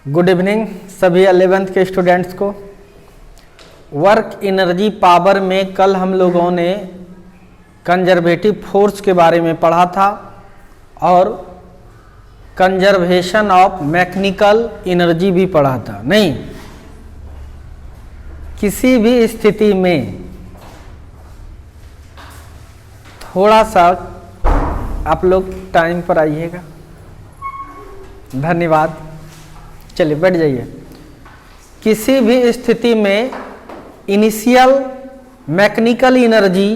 Good evening सभी 11th के students को। वर्क एनर्जी पावर में कल हम लोगों ने कंजर्वेटिव फोर्स के बारे में पढ़ा था और कंजर्वेशन ऑफ मैकेनिकल एनर्जी भी पढ़ा था। नहीं, किसी भी स्थिति में थोड़ा सा आप लोग टाइम पर आइएगा। धन्यवाद। चलिए बैठ जाइए। किसी भी स्थिति में initial mechanical energy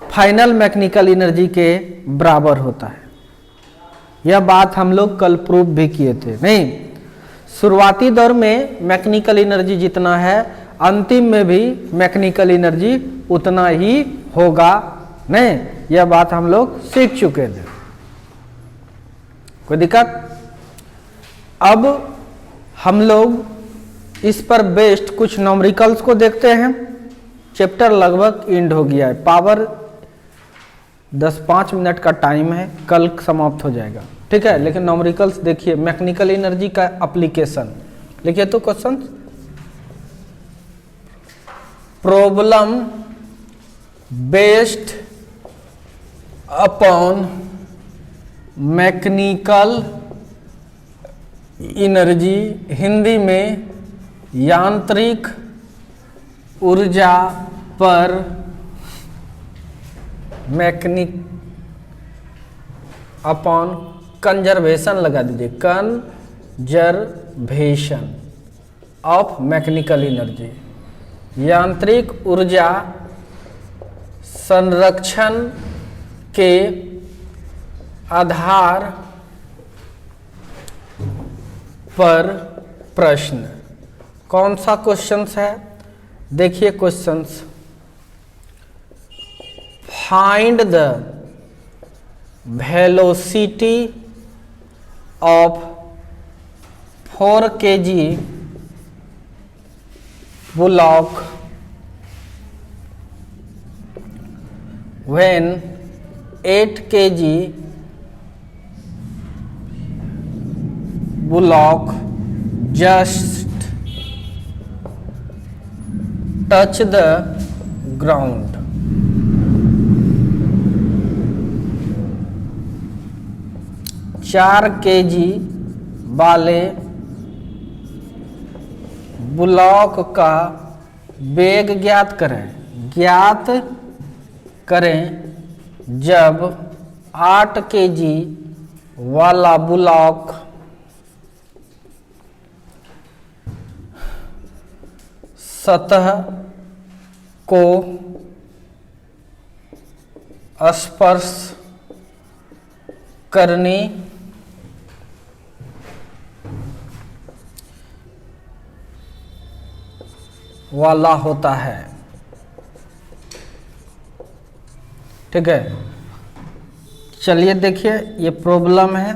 final mechanical energy के बराबर होता है। यह बात हम लोग कल प्रूव भी किए थे। नहीं, शुरुआती दौर में मैकेनिकल एनर्जी जितना है अंतिम में भी मैकेनिकल एनर्जी उतना ही होगा। नहीं, यह बात हम लोग सीख चुके थे। कोई दिक्कत? अब हम लोग इस पर बेस्ड कुछ न्यूमेरिकल्स को देखते हैं। चैप्टर लगभग एंड हो गया है। पावर 10-5 मिनट का टाइम है, कल समाप्त हो जाएगा। ठीक है, लेकिन न्यूमेरिकल्स देखिए। मैकेनिकल एनर्जी का एप्लीकेशन लिखिए तो question. Problem based upon mechanical energy, Hindi में यांत्रिक ऊर्जा पर मैकेनिक अपॉन कंजर्वेशन लगा दीजिए। कंजर्वेशन ऑफ मैकेनिकल एनर्जी, यांत्रिक ऊर्जा संरक्षण के आधार पर प्रश्न। कौन सा क्वेश्चंस है? देखिए questions. Find the velocity of 4 kg bullock when 8 kg bullock just touch the ground. चार kg वाले बुलॉक का वेग ज्ञात करें जब 8 kg वाला बुलॉक सतह को स्पर्श करने वाला होता है। ठीक है, चलिए देखिए ये प्रॉब्लम है।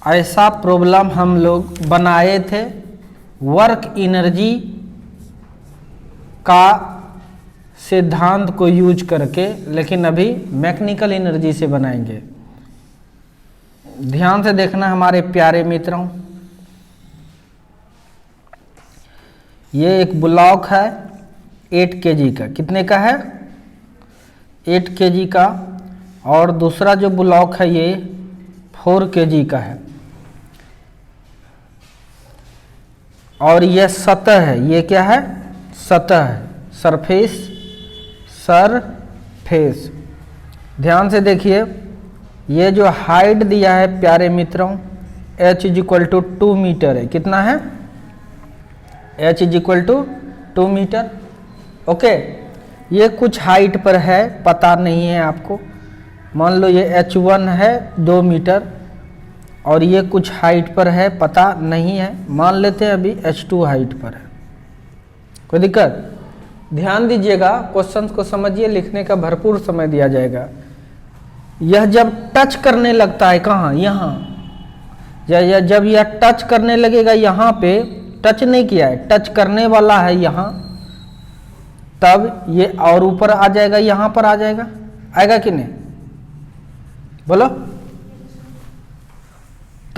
ऐसा प्रॉब्लम हम लोग बनाए थे वर्क एनर्जी का सिद्धांत को यूज करके, लेकिन अभी मैकेनिकल एनर्जी से बनाएंगे। ध्यान से देखना हमारे प्यारे मित्रों। ये एक ब्लॉक है 8 kg का। कितने का है? 8 kg का। और दूसरा जो ब्लॉक है ये 4 kg का है। और यह सतह है। ये क्या है? सतह है, सरफेस। ध्यान से देखिए, ये जो हाइट दिया है प्यारे मित्रों h = 2 मीटर है। कितना है? h = 2 metre. ओके, ये कुछ हाइट पर है, पता नहीं है आपको। मान लो ये h1 है 2 मीटर और ये कुछ हाइट पर है, पता नहीं है। मान लेते हैं अभी h2 हाइट पर है। कोई दिक्कत? ध्यान दीजिएगा, क्वेश्चंस को समझिए। लिखने का भरपूर समय दिया जाएगा। यह जब टच करने लगता है, कहाँ? यहाँ। जब यह टच करने लगेगा, यहाँ पे टच नहीं किया है, टच करने वाला है यहाँ, तब ये और ऊपर आ जाएगा, यहाँ पर आ जाएगा। आएगा कि नहीं? बोलो।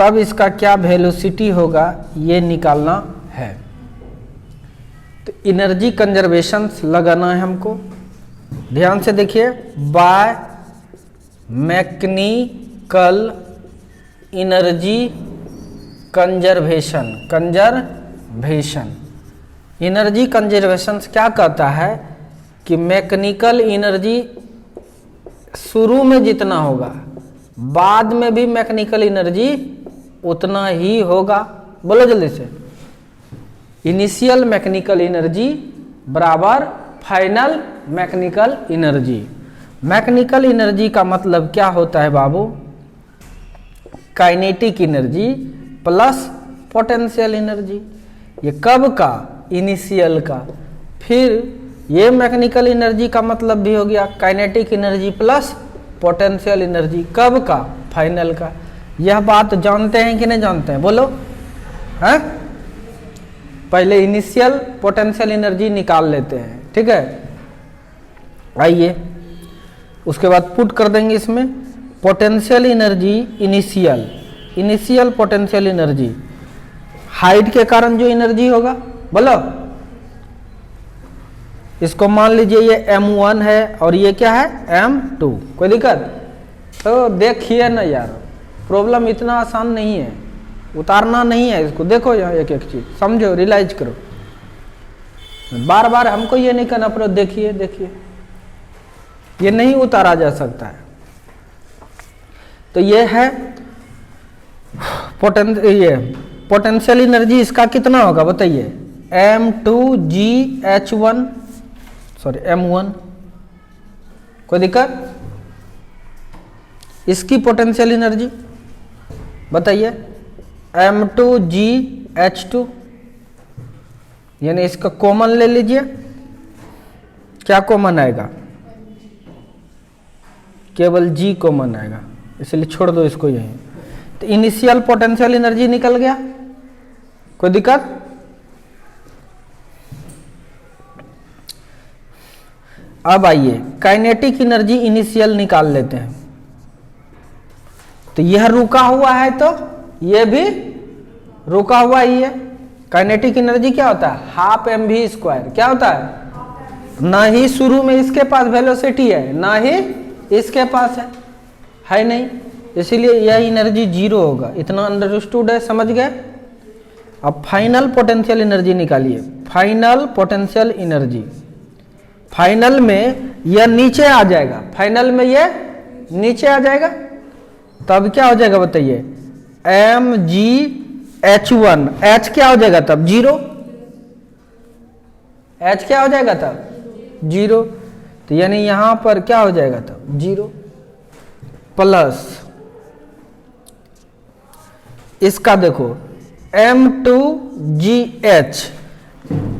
तब इसका क्या वेलोसिटी होगा ये निकालना है। तो एनर्जी कंजर्वेशन लगाना है हमको। ध्यान से देखिए, by mechanical energy conservation. Energy conservation क्या कहता है कि मैकेनिकल एनर्जी शुरू में जितना होगा बाद में भी मैकेनिकल एनर्जी उतना ही होगा। बोलो जल्दी से। इनिशियल मैकेनिकल एनर्जी बराबर final mechanical energy. Mechanical energy का मतलब क्या होता है बाबू? Kinetic energy plus potential energy. ये कब का? इनिशियल का। फिर ये मैकेनिकल एनर्जी का मतलब भी हो गया kinetic energy plus potential energy. कब का? फाइनल का। यह बात जानते हैं कि नहीं जानते हैं? बोलो। हैं? पहले इनिशियल पोटेंशियल एनर्जी निकाल लेते हैं, ठीक है। आइए, उसके बाद पुट कर देंगे इसमें potential energy initial potential energy, height के कारण जो एनर्जी होगा। बोलो। इसको मान लीजिए ये m1 है और ये क्या है? m2। कोई दिक्कत? तो देखिए ना यार, प्रॉब्लम इतना आसान नहीं है, उतारना नहीं है इसको। देखो यहाँ एक एक चीज समझो, रियलाइज करो। बार बार हमको ये नहीं करना पड़े। देखिए देखिए, ये नहीं उतारा जा सकता है। तो ये है पोटेंशियल एनर्जी। इसका कितना होगा बताइए? m2GH1 sorry m1। कोई दिक्कत? इसकी पोटेंशियल एनर्जी बताइए m2GH2, यानी इसका कॉमन ले लीजिए। क्या कॉमन आएगा? केवल G कॉमन आएगा, इसलिए छोड़ दो इसको यहीं। तो इनिशियल पोटेंशियल एनर्जी निकल गया। कोई दिक्कत? अब आइए काइनेटिक एनर्जी इनिशियल निकाल लेते हैं। तो यह रुका हुआ है तो यह भी रुका हुआ ही है। काइनेटिक एनर्जी क्या होता है? Half mv²। क्या होता है? ना ही शुरू में इसके पास वेलोसिटी है, ना ही इसके पास है नहीं, इसीलिए यह एनर्जी जीरो होगा। इतना अंडरस्टूड है, समझ गए? अब फाइनल पोटेंशियल एनर्जी निकालिए। फाइनल पोटेंशियल एनर्जी, फाइनल में यह नीचे आ जाएगा। फाइनल में यह नीचे आ जाएगा, तब क्या हो जाएगा बताइए? mgh1। h क्या हो जाएगा तब? जीरो। h क्या हो जाएगा तब? जीरो। तो यानी यहां पर क्या हो जाएगा तब? जीरो। प्लस इसका देखो m2gh,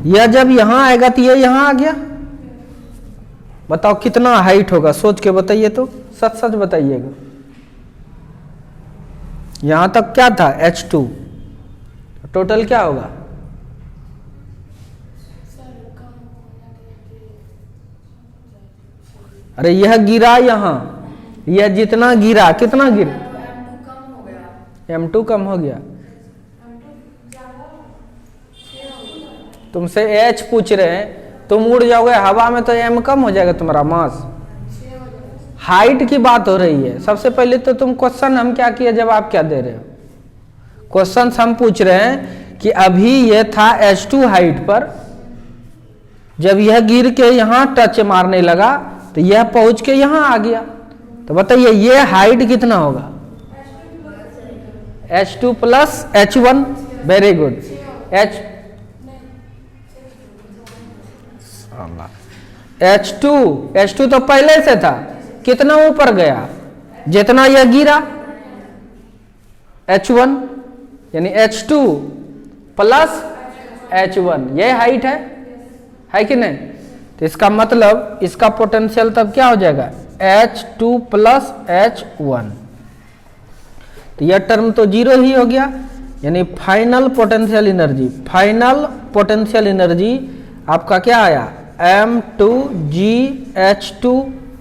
यह जब यहां आएगा तो यह यहां आ गया। बताओ कितना हाइट होगा? सोच के बताइए तो, सच सच बताइएगा। यहां तक क्या था? h2। टोटल क्या होगा? अरे यह गिरा यहां, यह जितना गिरा, कितना गिरा? m2 कम हो गया। तुमसे h पूछ रहे हैं, तुम उड़ जाओगे हवा में तो m कम हो जाएगा तुम्हारा मास। हाइट की बात हो रही है। सबसे पहले तो तुम क्वेश्चन हम क्या किए, जवाब क्या दे रहे हो? क्वेश्चन हम पूछ रहे हैं कि अभी यह था h2 हाइट पर, जब यह गिर के यहां टच मारने लगा तो यह पहुंच के यहां आ गया। तो बताइए ये हाइट कितना होगा? h2 plus h1। Very good. H2 तो पहले से था, कितना ऊपर गया? जितना यह गिरा। H1 यानी H2 प्लस H1, यह हाइट है कि नहीं? तो इसका मतलब इसका पोटेंशियल तब क्या हो जाएगा? H2 plus H1। तो यह टर्म तो जीरो ही हो गया, यानी फाइनल पोटेंशियल एनर्जी आपका क्या आया? m2gh2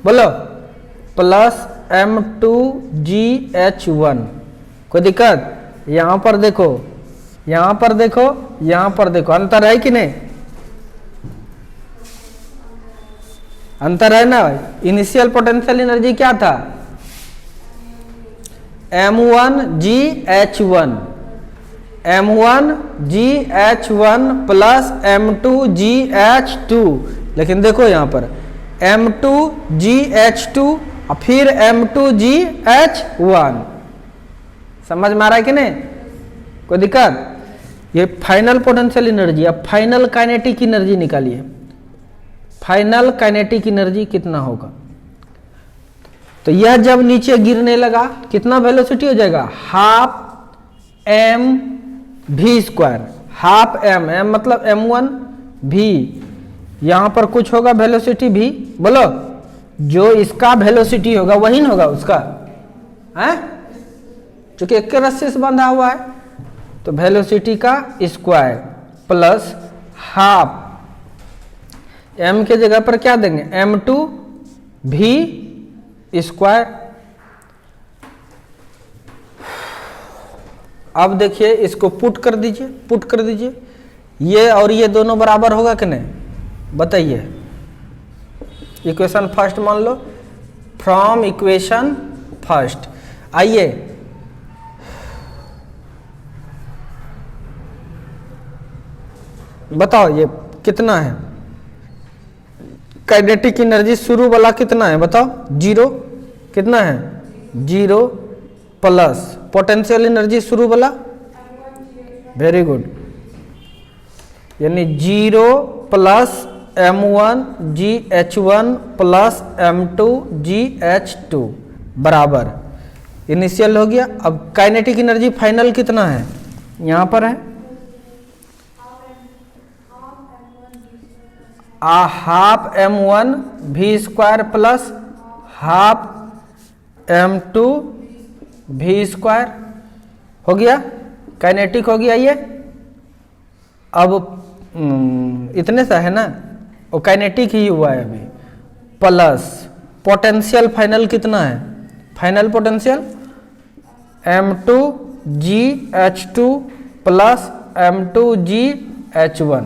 बोलो प्लस m2gh1। कोई दिक्कत? यहां पर देखो, यहां पर देखो, यहां पर देखो, अंतर है कि नहीं? अंतर है ना? इनिशियल पोटेंशियल एनर्जी क्या था? m1GH1, m1GH1 plus m2GH2। लेकिन देखो यहां पर m2GH2 और फिर m2GH1। समझ में आ रहा है कि नहीं? कोई दिक्कत? ये फाइनल पोटेंशियल एनर्जी। अब फाइनल काइनेटिक एनर्जी निकालिए। फाइनल काइनेटिक एनर्जी कितना होगा? तो यह जब नीचे गिरने लगा कितना वेलोसिटी हो जाएगा? Half m v square, half m, m मतलब m1 v, यहां पर कुछ होगा वेलोसिटी v, बोलो जो इसका वेलोसिटी होगा वही ना होगा उसका, है क्योंकि एक रस्सी से बंधा हुआ है। तो वेलोसिटी का स्क्वायर प्लस हाफ, m के जगह पर क्या देंगे? m2 v square. अब देखिए इसको पुट कर दीजिए, पुट कर दीजिए। ये और ये दोनों बराबर होगा कि नहीं? बताइए। इक्वेशन फर्स्ट मान लो, फ्रॉम इक्वेशन फर्स्ट। आइए बताओ ये कितना है? काइनेटिक एनर्जी शुरू वाला कितना है बताओ? 0। कितना है? 0 प्लस पोटेंशियल एनर्जी शुरू वाला, वेरी गुड, यानी 0 प्लस m1GH1 प्लस m2GH2 बराबर इनिशियल हो गया। अब काइनेटिक एनर्जी फाइनल कितना है? यहां पर है half m1 v square plus half m2 v square हो गया, काइनेटिक हो गया ये। अब इतने सा है ना, वो काइनेटिक ही हुआ है अभी। प्लस पोटेंशियल फाइनल कितना है? Final potential m2GH2 plus m2GH1।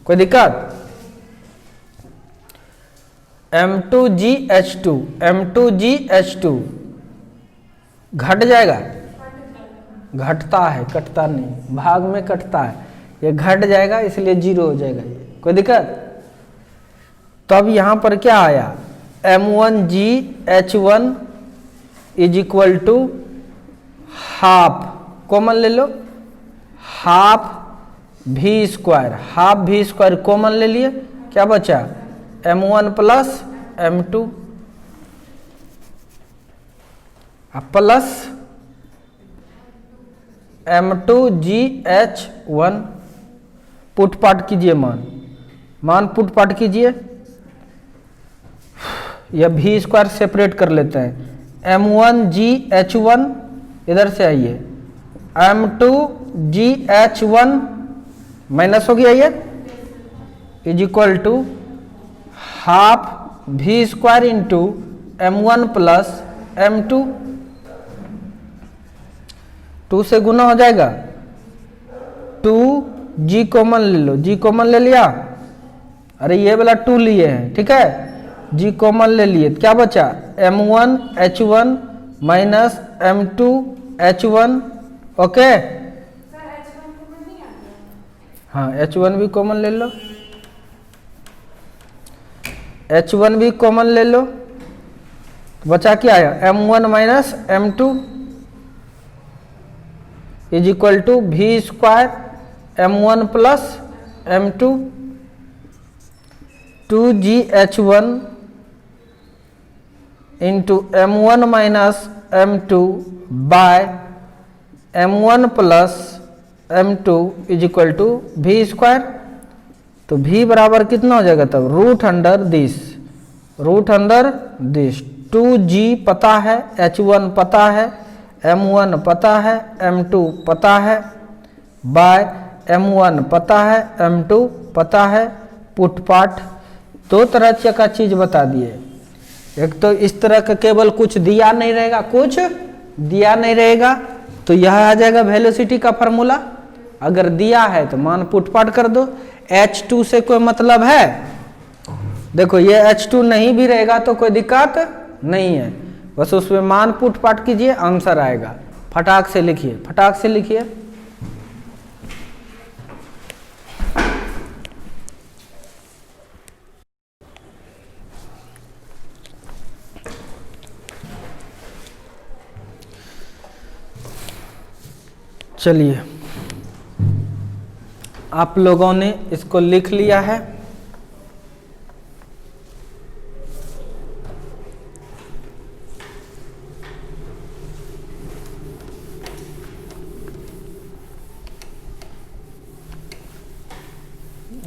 कोई दिक्कत? m2GH2 घट जाएगा? घटता है, कटता नहीं, भाग में कटता है, ये घट जाएगा इसलिए 0 हो जाएगा ये। कोई दिक्कत? तो अब यहां पर क्या आया? m1GH1 is equal to half, common ले लो, half v square, half v square common ले लिए, क्या बचा? m1 plus m2 plus m2GH1। Put पाट कीजिए, मान पुट पाट कीजिए। यह v स्क्वायर सेपरेट कर लेते हैं। m1GH1 इधर से आइए, m2GH1 माइनस हो गया ये, is equal to half v square into m1 plus m2। 2 से गुना हो जाएगा, 2g कॉमन ले लो, g कॉमन ले लिया, अरे ये वाला 2 लिए हैं, ठीक है, g कॉमन ले लिए, क्या बचा? m1h1 minus m2h1। ओके, हाँ h1 भी कॉमन ले लो, h1 भी कॉमन ले लो, बचा क्या आया? m1 minus m2 is equal to v square m1 plus m2। 2GH1 into m1 minus m2 by m1 plus m2 is equal to v square. तो v बराबर कितना हो जाएगा तब? Root under this. 2g पता है, h1 पता है, m1 पता है, m2 पता है, बाय m1 पता है, m2 पता है। पुट पाट दो तरह का चीज बता दिए। एक तो इस तरह का केवल कुछ दिया नहीं रहेगा, कुछ दिया नहीं रहेगा, तो यह आ जाएगा वेलोसिटी का फार्मूला। अगर दिया है तो मान पुटपाट कर दो। h2 से कोई मतलब है? देखो ये h2 नहीं भी रहेगा तो कोई दिक्कत नहीं है, बस उसमें मान पुटपाट कीजिए, आंसर आएगा। फटाक से लिखिए, फटाक से लिखिए। चलिए, आप लोगों ने इसको लिख लिया है।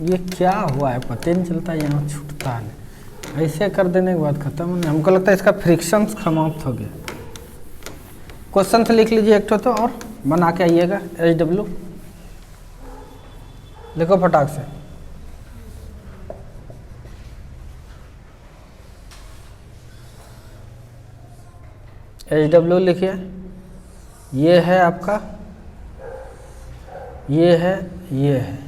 ये क्या हुआ है पता नहीं चलता, यहाँ छूटता है। ऐसे कर देने के बाद खत्म नहीं, हमको लगता है इसका फ्रिक्शन समाप्त हो गया। क्वेश्चन से लिख लीजिए एक तो और बना के आइएगा। HW लिखो फटाक से। HW लिखिए। ये है आपका, ये है, ये है।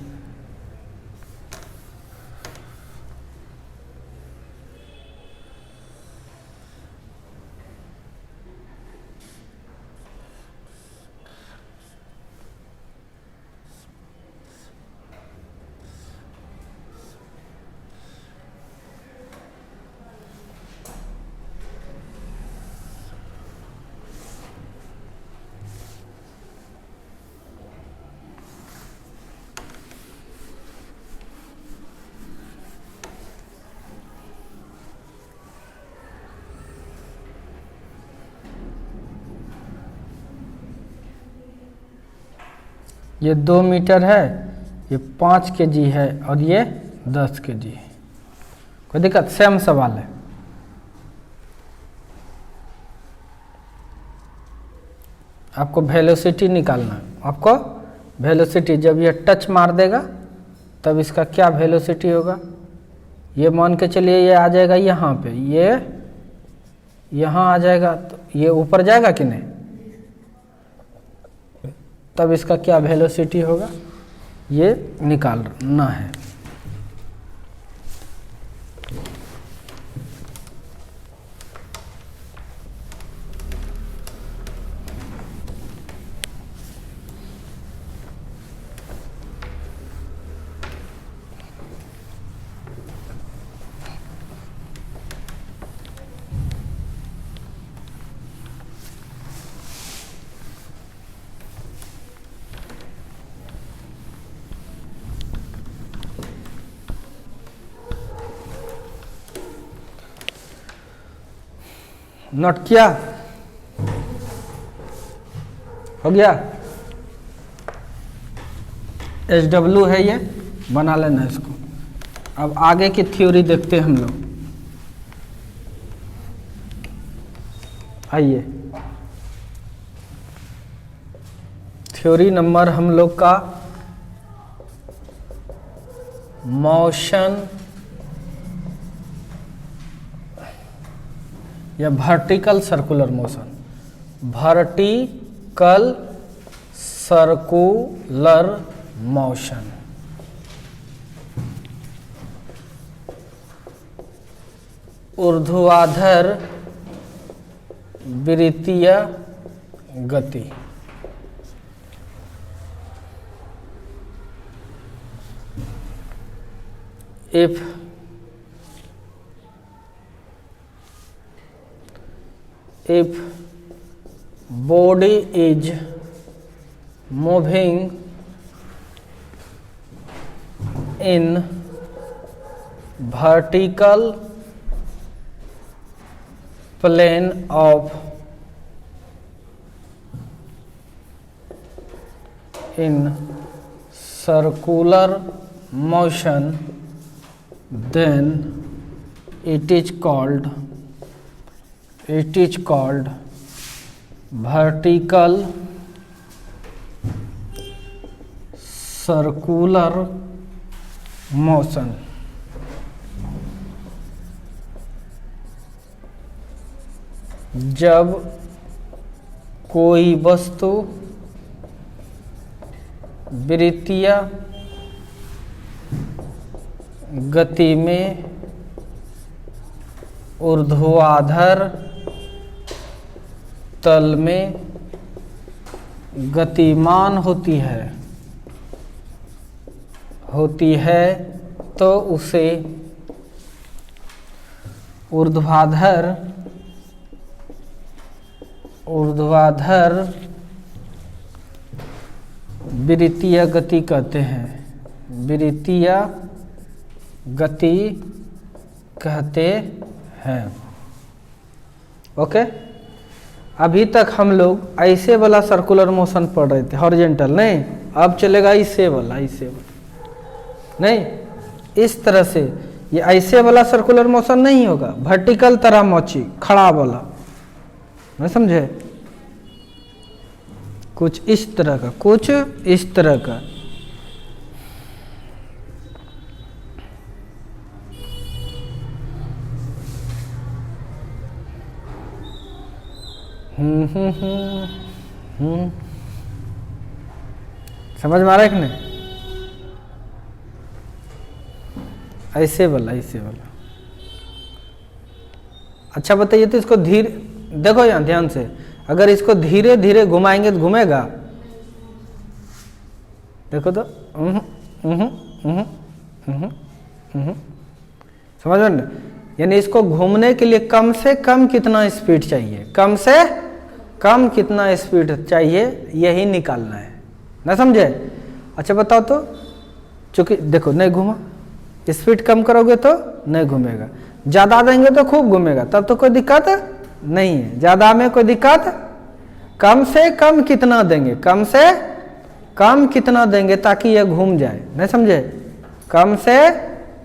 ये 2 मीटर है, ये 5 kg है और ये 10 kg है। कोई दिक्कत? सेम सवाल है। आपको वेलोसिटी निकालना है। आपको वेलोसिटी जब ये टच मार देगा तब इसका क्या वेलोसिटी होगा, ये मान के चलिए ये आ जाएगा यहाँ पे, ये यहाँ आ जाएगा तो ये ऊपर जाएगा कि नहीं, तब इसका क्या वेलोसिटी होगा ये निकालना है। नोट किया? हो गया? HW है ये, बना लेना इसको। अब आगे की थ्योरी देखते हैं हम लोग। आइए, थ्योरी नंबर हम लोग का मोशन या vertical circular motion, vertical circular motion. ऊर्ध्वाधर वृत्तीय गति। If body is moving in vertical plane of in circular motion, then it is called vertical circular motion। जब कोई वस्तु वृत्तीय गति में ऊर्ध्वाधर तल में गतिमान होती है तो उसे ऊर्ध्वाधर वृत्तीय गति कहते हैं। वृत्तीय गति कहते हैं। ओके, अभी तक हम लोग ऐसे वाला सर्कुलर मोशन पढ़ रहे थे, हॉरिजॉन्टल नहीं। अब चलेगा ऐसे वाला नहीं, इस तरह से। ये ऐसे वाला सर्कुलर मोशन नहीं होगा, वर्टिकल तरह मोची खड़ा वाला, नहीं समझे? कुछ इस तरह का, कुछ इस तरह का। समझ में आ रहा है कि नहीं? ऐसे वाला। अच्छा बताइए, तो इसको धीरे देखो, यहाँ ध्यान से, अगर इसको धीरे धीरे घुमाएंगे तो घूमेगा? देखो तो, समझ में ना? यानी इसको घूमने के लिए कम से कम कितना स्पीड चाहिए, कम से कम कितना स्पीड चाहिए, यही निकालना है, ना समझे? अच्छा बताओ तो, चूंकि देखो नहीं घूमा, स्पीड कम करोगे तो नहीं घूमेगा, ज़्यादा देंगे तो खूब घूमेगा, तब तो कोई दिक्कत नहीं है। ज़्यादा में कोई दिक्कत, कम से कम कितना देंगे, कम से कम कितना देंगे ताकि ये घूम जाए, नहीं समझे? कम से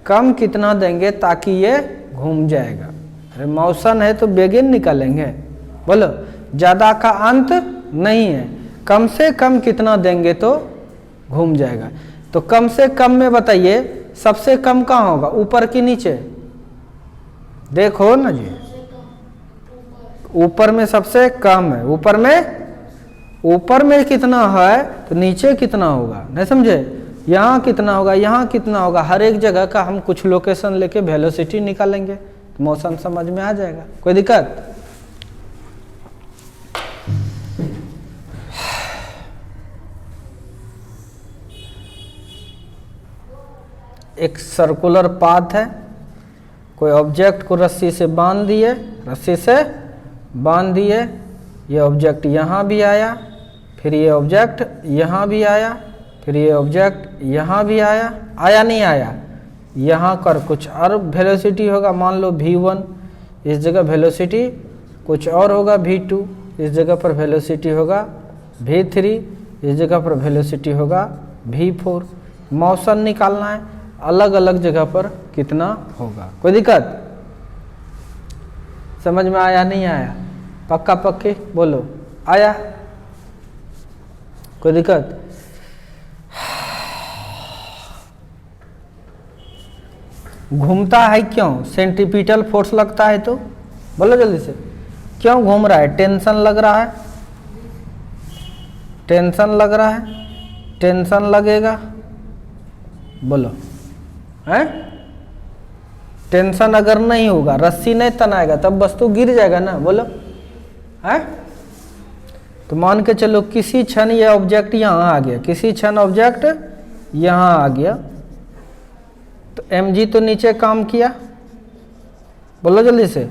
कम कितना देंगे ताकि ये घूम जाएगा। अरे मोशन है तो बेगिन निकालेंगे, बोलो। ज़्यादा का अंत नहीं है, कम से कम कितना देंगे तो घूम जाएगा। तो कम से कम में बताइए, सबसे कम कहाँ होगा, ऊपर कि नीचे? देखो ना जी, ऊपर में सबसे कम है। ऊपर में कितना है तो नीचे कितना होगा, नहीं समझे? यहाँ कितना होगा, यहाँ कितना होगा, हर एक जगह का हम कुछ लोकेशन लेके वेलोसिटी निकालेंगे तो मोशन समझ में आ जाएगा। कोई दिक्कत? एक सर्कुलर पाथ है, कोई ऑब्जेक्ट को रस्सी से बांध दिए, ये ऑब्जेक्ट यहाँ भी आया, फिर ये ऑब्जेक्ट यहाँ भी आया, फिर ये ऑब्जेक्ट यहाँ भी आया, नहीं आया? यहाँ कर कुछ और वेलोसिटी होगा, मान लो v1, इस जगह वेलोसिटी कुछ और होगा v2, इस जगह पर वेलोसिटी होगा v3, इस जगह पर वेलोसिटी होगा v4। मोशन निकालना है, अलग अलग जगह पर कितना होगा। कोई दिक्कत? समझ में आया नहीं आया? पक्का पक्के बोलो, आया? कोई दिक्कत? घूमता है क्यों? सेंट्रीपिटल फोर्स लगता है तो बोलो जल्दी से, क्यों घूम रहा है? टेंशन लग रहा है, टेंशन लगेगा, बोलो है? टेंशन अगर नहीं होगा, रस्सी नहीं तनाएगा, तब वस्तु गिर जाएगा ना, बोलो है? तो मान के चलो किसी क्षण ये ऑब्जेक्ट यहाँ आ गया, किसी क्षण ऑब्जेक्ट यहाँ आ गया, तो mg तो नीचे काम किया, बोलो जल्दी से।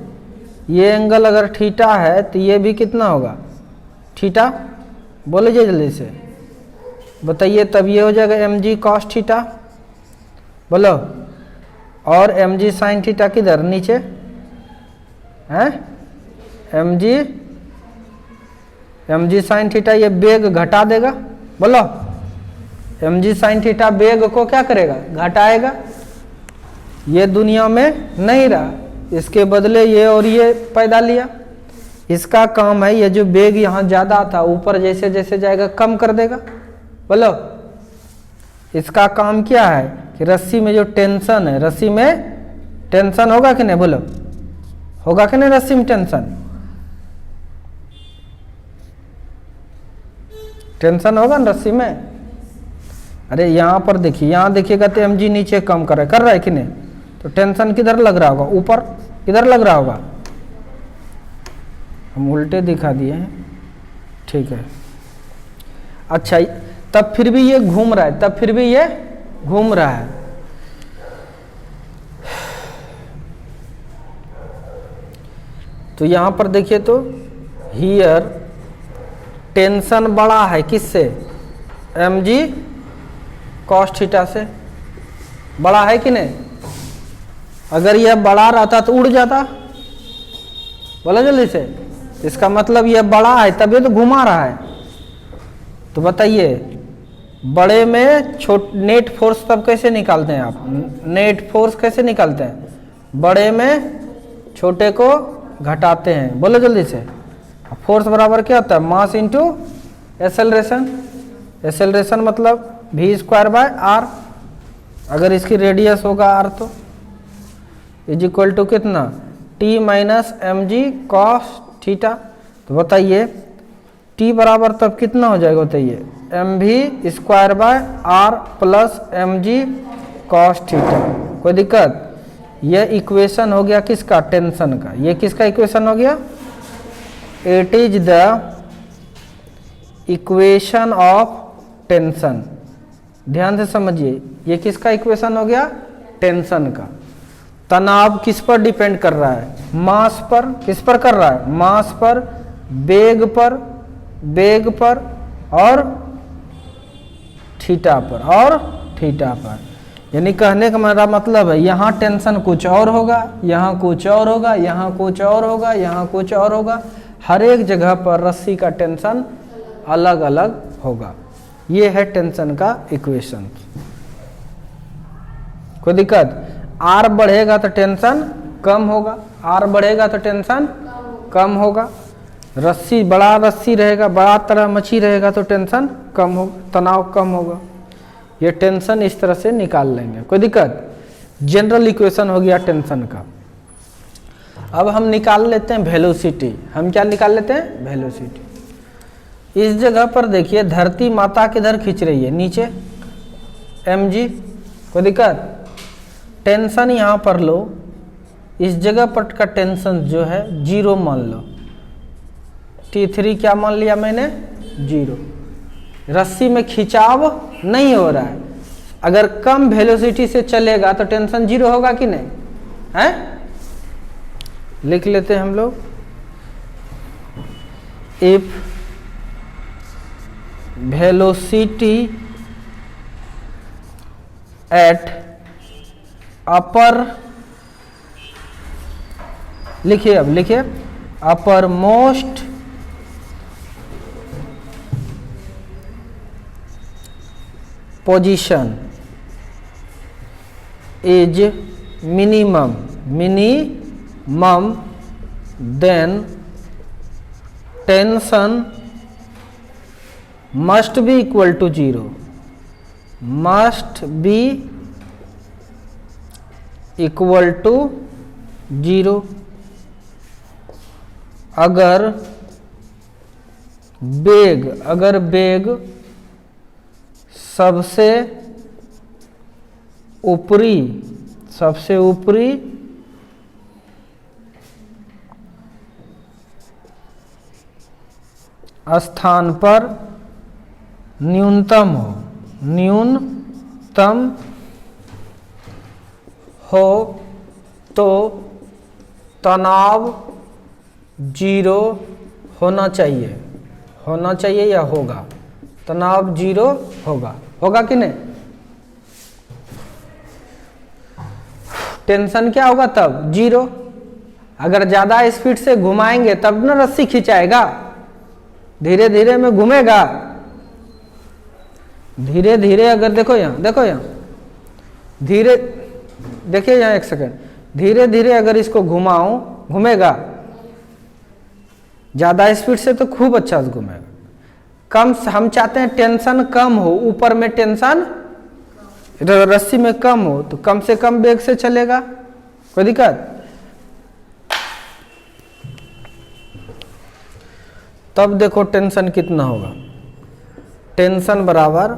ये एंगल अगर थीटा है तो ये भी कितना होगा, थीटा, बोलो जल्दी से बताइए। तब ये हो जाएगा mg cos थीटा, बोलो। और mg sin थीटा किधर, नीचे है? mg sin थीटा ये वेग घटा देगा, बोलो। mg sin थीटा वेग को क्या करेगा, घटाएगा। ये दुनिया में नहीं रहा, इसके बदले ये और ये पैदा लिया। इसका काम है ये जो वेग यहाँ ज़्यादा था, ऊपर जैसे जैसे जाएगा कम कर देगा, बोलो। इसका काम क्या है कि रस्सी में जो टेंशन है, रस्सी में टेंशन होगा कि नहीं, बोलो। होगा कि नहीं रस्सी में टेंशन होगा ना रस्सी में? अरे यहाँ पर देखिए, यहाँ देखिएगा तो mg नीचे कम कर रहा है कि नहीं, तो टेंशन किधर लग रहा होगा, ऊपर किधर लग रहा होगा, हम उल्टे दिखा दिए हैं, ठीक है। अच्छा, तब फिर भी ये घूम रहा है, तब फिर भी ये घूम रहा है। तो यहां पर देखिए तो हियर टेंशन बड़ा है किससे, mg cos थीटा से, बड़ा है कि नहीं। अगर यह बड़ा रहता तो उड़ जाता, बोला जल्दी से, इसका मतलब यह बड़ा है तभी तो घुमा रहा है। तो बताइए बड़े में नेट फोर्स तब कैसे निकालते हैं आप, नेट फोर्स कैसे निकालते हैं, बड़े में छोटे को घटाते हैं, बोलो जल्दी से। फोर्स बराबर क्या होता है, मास इंटू एक्सेलरेशन, एक्सेलरेशन मतलब v²/r, अगर इसकी रेडियस होगा r तो इज इक्वल टू कितना, t minus mg cos theta. तो बताइए t बराबर तब कितना हो जाएगा, बताइए mv²/r plus mg cos theta. कोई दिक्कत, यह इक्वेशन हो गया किसका, टेंशन का। ये किसका इक्वेशन हो गया, it is the equation of tension. ध्यान से समझिए, ये किसका इक्वेशन हो गया, टेंशन का। तनाव किस पर डिपेंड कर रहा है, मास पर। किस पर कर रहा है, मास पर, वेग पर और थीटा पर, और थीटा पर। यानी कहने का मेरा मतलब है यहाँ टेंशन कुछ और होगा, यहाँ कुछ और होगा, यहाँ कुछ और होगा, यहाँ कुछ और होगा, हर एक जगह पर रस्सी का टेंशन अलग अलग होगा। ये है टेंशन का इक्वेशन। कोई दिक्कत, आर बढ़ेगा तो टेंशन कम होगा, आर बढ़ेगा तो टेंशन कम होगा। रस्सी, बड़ा रस्सी रहेगा, बड़ा तरह मच्छी रहेगा तो टेंशन कम होगा, तनाव कम होगा। ये टेंशन इस तरह से निकाल लेंगे, कोई दिक्कत। जनरल इक्वेशन हो गया टेंशन का। अब हम निकाल लेते हैं वेलोसिटी। हम क्या निकाल लेते हैं, वेलोसिटी। इस जगह पर देखिए धरती माता किधर खींच रही है, नीचे, mg। कोई दिक्कत, टेंशन यहाँ पर लो, इस जगह पर का टेंशन जो है 0 मान लो, T3 क्या मान लिया मैंने, 0। रस्सी में खिंचाव नहीं हो रहा है। अगर कम वेलोसिटी से चलेगा तो टेंशन 0 होगा कि नहीं है। लिख लेते हैं हम लोग, इफ वेलोसिटी एट अपर, लिखिए, अब लिखिए, upper most position is minimum then tension must be equal to 0, must be equal to 0। अगर वेग सबसे ऊपरी स्थान पर न्यूनतम हो तो तनाव 0 होना चाहिए या होगा, तनाव 0 होगा कि नहीं। टेंशन क्या होगा तब, 0। अगर ज्यादा स्पीड से घुमाएंगे तब ना रस्सी खिंचाएगा, धीरे धीरे में घूमेगा, धीरे धीरे। अगर देखो यहाँ धीरे, देखिए यहाँ एक सेकंड, धीरे धीरे अगर इसको घूमेगा, ज्यादा स्पीड से तो खूब अच्छा से घूमेगा। कम, हम चाहते हैं टेंशन कम हो, ऊपर में टेंशन रस्सी में कम हो, तो कम से कम वेग से चलेगा, कोई दिक्कत। तब देखो टेंशन कितना होगा, टेंशन बराबर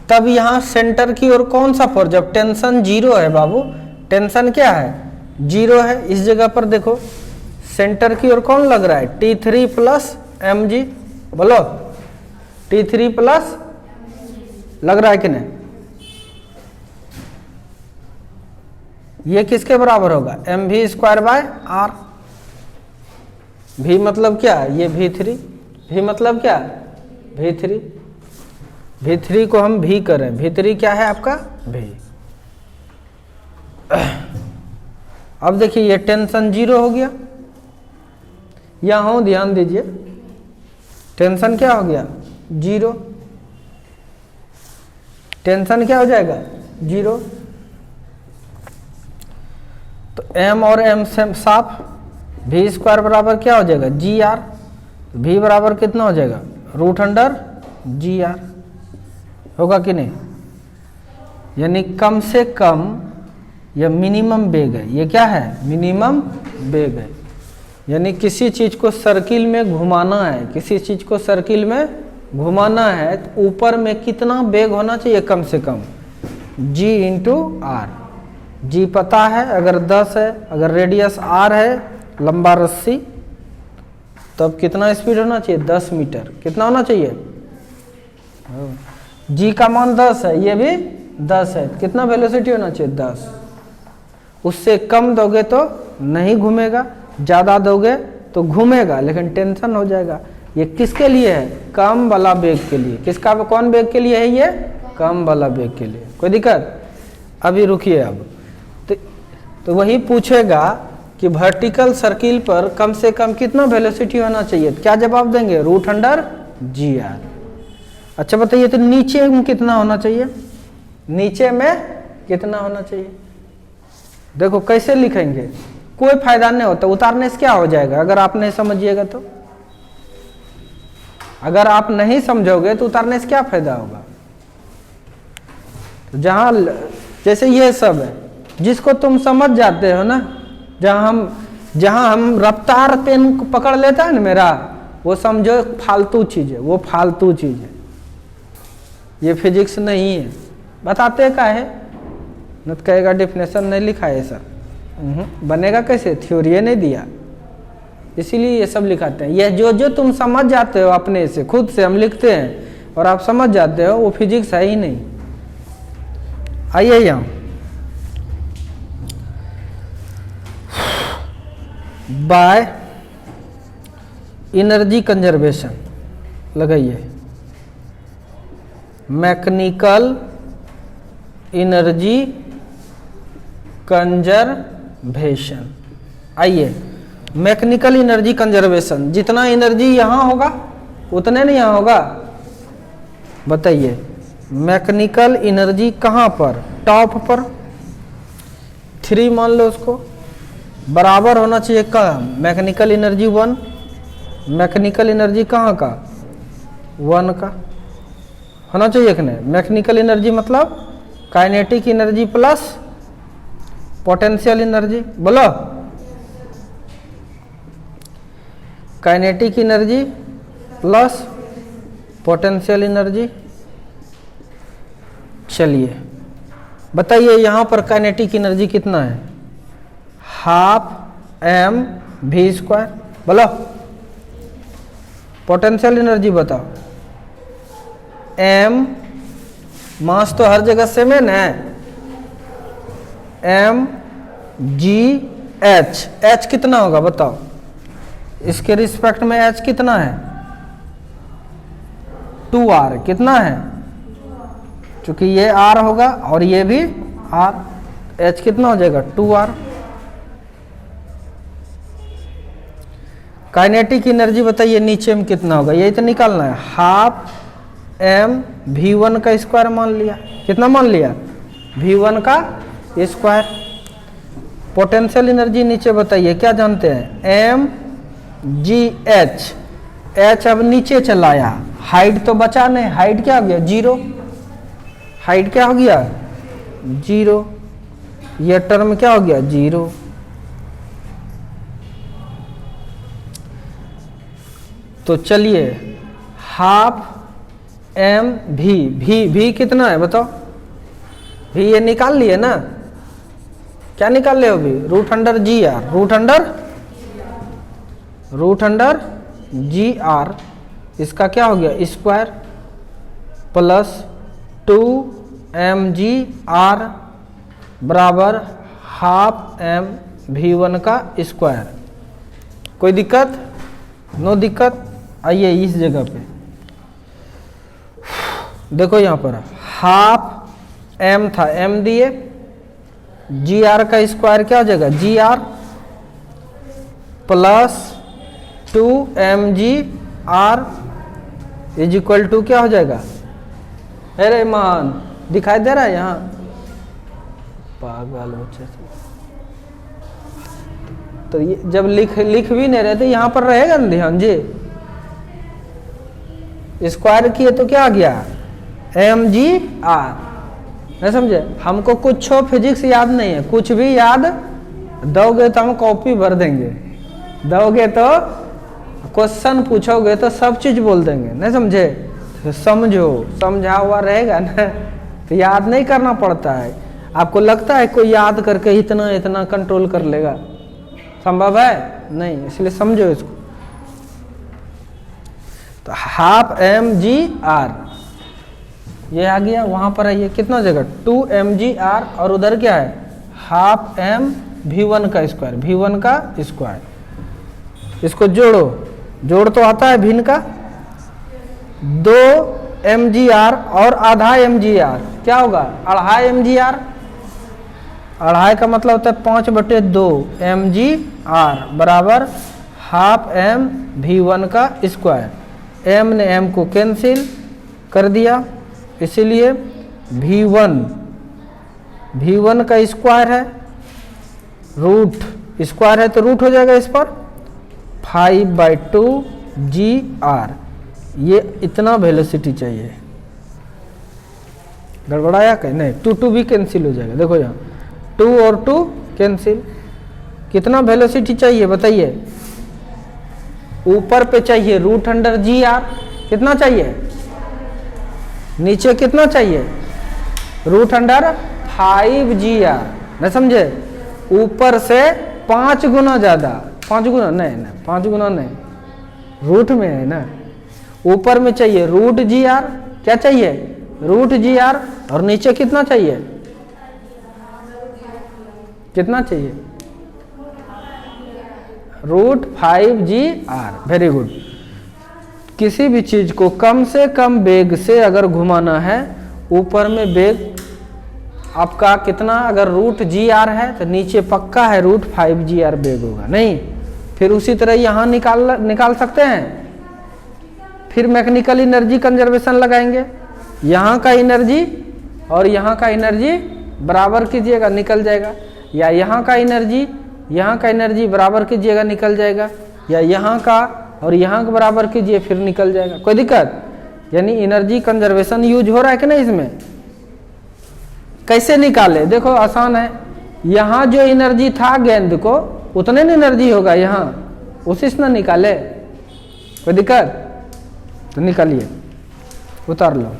तब यहाँ सेंटर की ओर कौन सा फोर्स, जब टेंशन जीरो है बाबू, टेंशन क्या है, जीरो है, इस जगह पर देखो सेंटर की ओर कौन लग रहा है, T3 प्लस mg, बोलो T3 प्लस लग रहा है कि नहीं, ये किसके बराबर होगा, mv square by r। v मतलब क्या, ये v3, v मतलब क्या, v3, v3 को हम v करें, v3 क्या है आपका v। अब देखिए ये टेंशन जीरो हो गया, यहां ध्यान दीजिए, टेंशन क्या हो गया, जीरो, टेंशन क्या हो जाएगा, जीरो। तो m और m से साफ, v स्क्वायर बराबर क्या हो जाएगा, जी आर, v बराबर कितना हो जाएगा, √जी आर, होगा कि नहीं, यानी कम से कम यह मिनिमम वेग है, ये क्या है, मिनिमम वेग है, यानी किसी चीज को सर्किल में घुमाना है, किसी चीज को सर्किल में घुमाना है तो ऊपर में कितना वेग होना चाहिए, कम से कम g इंटू आर। जी पता है, अगर 10 है, अगर रेडियस r है, लंबा रस्सी, तब कितना स्पीड होना चाहिए, 10 मीटर, कितना होना चाहिए, g का मान 10 है, ये भी 10 है, कितना वेलोसिटी होना चाहिए, 10। उससे कम दोगे तो नहीं घूमेगा, ज़्यादा दोगे तो घूमेगा, लेकिन टेंशन हो जाएगा। ये किसके लिए है, कम वाला वेग के लिए, किसका, कौन वेग के लिए है, ये कम वाला वेग के लिए, कोई दिक्कत। अभी रुकिए, अब तो वही पूछेगा कि वर्टिकल सर्किल पर कम से कम कितना वेलोसिटी होना चाहिए, क्या जवाब देंगे, √जी आर। अच्छा बताइए, तो नीचे में कितना होना चाहिए, नीचे में कितना होना चाहिए, देखो कैसे लिखेंगे, कोई फायदा नहीं होता, उतारने से क्या हो जाएगा, अगर आप नहीं समझिएगा तो, अगर आप नहीं समझोगे तो उतारने से क्या फायदा होगा। तो जैसे ये सब है, जिसको तुम समझ जाते हो ना, जहां हम रफ्तार पेन को पकड़ लेता है ना मेरा, वो समझो फालतू चीज है, वो फालतू चीज है, ये फिजिक्स नहीं है। बताते का है न, तो कहेगा डेफिनेशन नहीं लिखा है सर, बनेगा कैसे, थ्योरी नहीं दिया, इसीलिए ये सब लिखाते हैं। यह जो तुम समझ जाते हो अपने से, खुद से हम लिखते हैं और आप समझ जाते हो, वो फिजिक्स है ही नहीं। आइए यहाँ बाय एनर्जी कंजर्वेशन लगाइए, मैकेनिकल एनर्जी कंजर्वेशन। आइए, मैकेनिकल एनर्जी कंजर्वेशन, जितना एनर्जी यहाँ होगा उतने नहीं यहाँ होगा, बताइए मैकेनिकल एनर्जी कहाँ पर, टॉप पर, 3 मान लो उसको, बराबर होना चाहिए का मैकेनिकल एनर्जी 1, मैकेनिकल एनर्जी कहाँ का, 1 का होना चाहिए कि नहीं। मैकेनिकल एनर्जी मतलब kinetic energy plus potential energy, बोलो kinetic energy plus potential energy. चलिए बताइए यहाँ पर काइनेटिक एनर्जी कितना है, ½ mv², बोलो पोटेंशियल एनर्जी बताओ, m मास तो हर जगह सेम है ना, mgh, h कितना होगा बताओ, इसके रिस्पेक्ट में h कितना है, 2r, कितना है, चूंकि ये r होगा और ये भी r, h कितना हो जाएगा, 2r। काइनेटिक एनर्जी बताइए नीचे में कितना होगा, यही तो निकालना है, ½ mv1 का स्क्वायर मान लिया, कितना मान लिया, v1 का स्क्वायर। पोटेंशियल एनर्जी नीचे बताइए क्या जानते हैं, mgh, h अब नीचे चलाया, हाइट तो बचा नहीं, हाइट क्या हो गया, 0, हाइट क्या हो गया, 0, यह टर्म क्या हो गया, 0। तो चलिए ½ एम भी कितना है बताओ, भी ये निकाल लिए ना, क्या निकाल ले अभी, root under g r, root under g r, इसका क्या हो गया स्क्वायर प्लस 2mg/r बराबर हाफ एम V1 का स्क्वायर। कोई दिक्कत? नो दिक्कत। आइए इस जगह पे देखो, यहाँ पर हाफ एम था, एम दिए, जी आर का स्क्वायर क्या हो जाएगा g r plus 2mg/r is equal to क्या हो जाएगा, अरे मान दिखाई दे रहा है यहाँ, पागल बच्चे से। तो ये जब लिख भी नहीं रहे तो यहाँ पर रहेगा ना ध्यान जी, स्क्वायर किए तो क्या आ गया mg/r, नहीं समझे। हमको कुछ फिजिक्स याद नहीं है, कुछ भी याद दोगे तो हम कॉपी भर देंगे, दोगे तो क्वेश्चन पूछोगे तो सब चीज बोल देंगे, नहीं समझे। तो समझो, समझा हुआ रहेगा ना तो याद नहीं करना पड़ता है। आपको लगता है कोई याद करके इतना इतना कंट्रोल कर लेगा, संभव है नहीं, इसलिए समझो इसको। तो हाफ mg/r ये आ गया, वहां पर है ये कितना जगह 2mg/r और उधर क्या है हाफ m V1 का स्क्वायर, V1 का स्क्वायर। इसको जोड़ो, जोड़ तो आता है भिन्न का, 2mg/r और आधा mg/r क्या होगा 2.5 mg/r, 2.5 का मतलब होता है 5/2 mg/r बराबर हाफ m V1 का स्क्वायर। m ने m को कैंसिल कर दिया, इसीलिए V1 का स्क्वायर है, रूट स्क्वायर है तो रूट हो जाएगा इस पर 5/2 gr। ये इतना वेलोसिटी चाहिए, गड़बड़ाया कहीं नहीं, 2 भी कैंसिल हो जाएगा, देखो यहाँ 2 और 2 कैंसिल। कितना वेलोसिटी चाहिए बताइए, ऊपर पे चाहिए रूट अंडर जी आर, कितना चाहिए, नीचे कितना चाहिए रूट अंडर 5gr, नहीं समझे। ऊपर से 5 गुना ज्यादा, 5 गुना नहीं 5 गुना नहीं, रूट में है ना, ऊपर में चाहिए रूट जी आर, क्या चाहिए रूट जी आर, और नीचे कितना चाहिए, कितना चाहिए रूट 5gr। Very good. किसी भी चीज को कम से कम वेग से अगर घुमाना है, ऊपर में वेग आपका कितना, अगर रूट जी आर है तो नीचे पक्का है रूट 5gr वेग होगा, नहीं। फिर उसी तरह यहाँ निकाल सकते हैं, फिर मैकेनिकल एनर्जी कंजर्वेशन लगाएंगे, यहाँ का एनर्जी और यहाँ का एनर्जी बराबर कीजिएगा निकल जाएगा, या यहाँ का एनर्जी बराबर कीजिएगा निकल जाएगा, या यहाँ का और यहाँ का बराबर कीजिए फिर निकल जाएगा, कोई दिक्कत। यानी एनर्जी कंजर्वेशन यूज हो रहा है कि नहीं इसमें। कैसे निकाले, देखो आसान है, यहाँ जो एनर्जी था गेंद को उतने न एनर्जी होगा यहाँ, उसी से ना निकाले, कोई दिक्कत तो निकालिए, उतार लो।